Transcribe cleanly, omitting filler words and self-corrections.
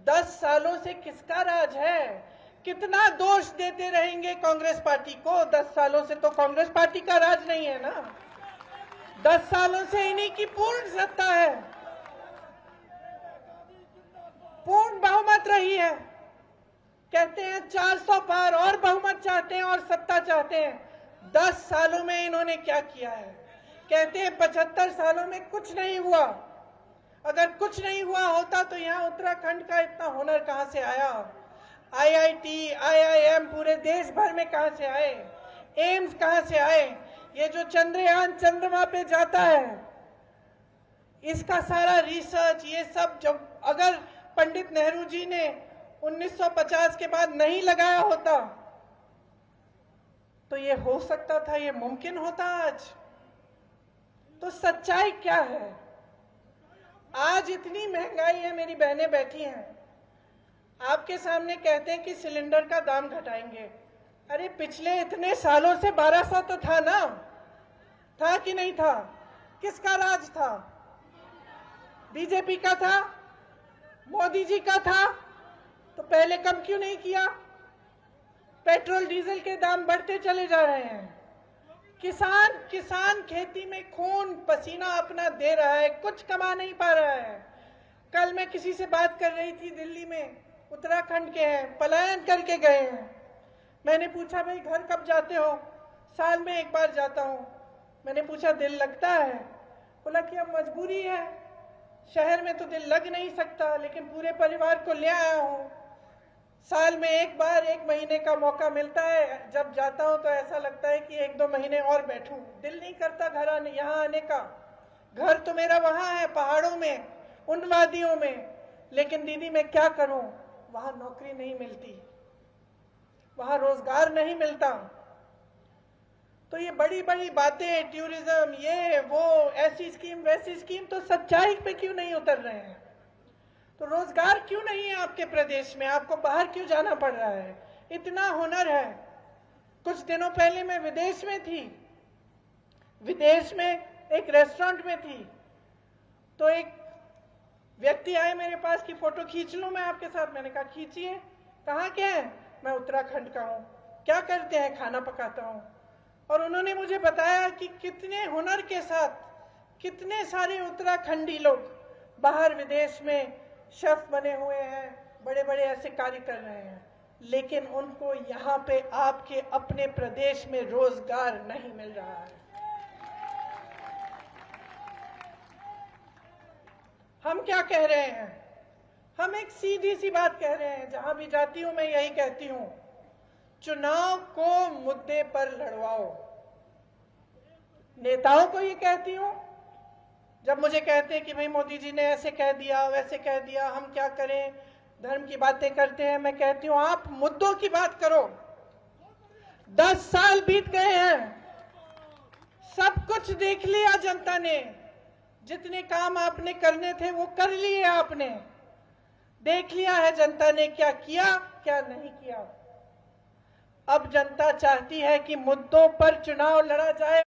10 सालों से किसका राज है? कितना दोष देते रहेंगे कांग्रेस पार्टी को? 10 सालों से तो कांग्रेस पार्टी का राज नहीं है ना, 10 सालों से इन्हीं की पूर्ण सत्ता है, पूर्ण बहुमत रही है। कहते हैं 400 पार और बहुमत चाहते हैं और सत्ता चाहते हैं। 10 सालों में इन्होंने क्या किया है? कहते हैं 75 सालों में कुछ नहीं हुआ। अगर कुछ नहीं हुआ होता तो यहाँ उत्तराखंड का इतना हुनर कहां से आया? आईआईटी, आईआईएम पूरे देश भर में कहां से आए? एम्स कहां से आए? ये जो चंद्रयान चंद्रमा पे जाता है, इसका सारा रिसर्च, ये सब जब अगर पंडित नेहरू जी ने 1950 के बाद नहीं लगाया होता तो ये हो सकता था, ये मुमकिन होता आज? तो सच्चाई क्या है? आज इतनी महंगाई है, मेरी बहनें बैठी हैं, आपके सामने कहते हैं कि सिलेंडर का दाम घटाएंगे। अरे पिछले इतने सालों से 1200 तो था ना, था कि नहीं था? किसका राज था? बीजेपी का था? मोदी जी का था? तो पहले कम क्यों नहीं किया? पेट्रोल डीजल के दाम बढ़ते चले जा रहे हैं। किसान खेती में खून पसीना अपना दे रहा है, कुछ कमा नहीं पा रहा है। कल मैं किसी से बात कर रही थी, दिल्ली में, उत्तराखंड के हैं, पलायन करके गए हैं। मैंने पूछा भाई घर कब जाते हो? साल में एक बार जाता हूं। मैंने पूछा दिल लगता है? बोला कि अब मजबूरी है, शहर में तो दिल लग नहीं सकता, लेकिन पूरे परिवार को ले आया हूं। साल में एक बार 1 महीने का मौका मिलता है, जब जाता हूं तो ऐसा लगता है कि 1-2 महीने और बैठूं। दिल नहीं करता घर आने, यहाँ आने का। घर तो मेरा वहां है, पहाड़ों में, उन वादियों में। लेकिन दीदी मैं क्या करूं? वहां नौकरी नहीं मिलती, वहां रोजगार नहीं मिलता। तो ये बड़ी बड़ी बातें, टूरिज्म, ये वो, ऐसी स्कीम वैसी स्कीम, तो सच्चाई पे क्यों नहीं उतर रहे हैं? तो रोजगार क्यों नहीं है आपके प्रदेश में? आपको बाहर क्यों जाना पड़ रहा है? इतना हुनर है। कुछ दिनों पहले मैं विदेश में थी, विदेश में एक रेस्टोरेंट में थी, तो एक व्यक्ति आए मेरे पास कि फोटो खींच लूं मैं आपके साथ। मैंने कहा खींचिए। कहाँ के हैं? मैं उत्तराखंड का हूं। क्या करते हैं? खाना पकाता हूं। और उन्होंने मुझे बताया कि कितने हुनर के साथ कितने सारे उत्तराखंडी लोग बाहर विदेश में शेफ बने हुए हैं, बड़े बड़े ऐसे कार्य कर रहे हैं, लेकिन उनको यहाँ पे आपके अपने प्रदेश में रोजगार नहीं मिल रहा है। हम क्या कह रहे हैं? हम एक सीधी सी बात कह रहे हैं, जहां भी जाती हूं मैं यही कहती हूं, चुनाव को मुद्दे पर लड़वाओ। नेताओं को ये कहती हूं, जब मुझे कहते हैं कि भाई मोदी जी ने ऐसे कह दिया, वैसे कह दिया, हम क्या करें, धर्म की बातें करते हैं, मैं कहती हूं आप मुद्दों की बात करो। 10 साल बीत गए हैं, सब कुछ देख लिया जनता ने। जितने काम आपने करने थे वो कर लिए आपने, देख लिया है जनता ने क्या किया क्या नहीं किया। अब जनता चाहती है कि मुद्दों पर चुनाव लड़ा जाए।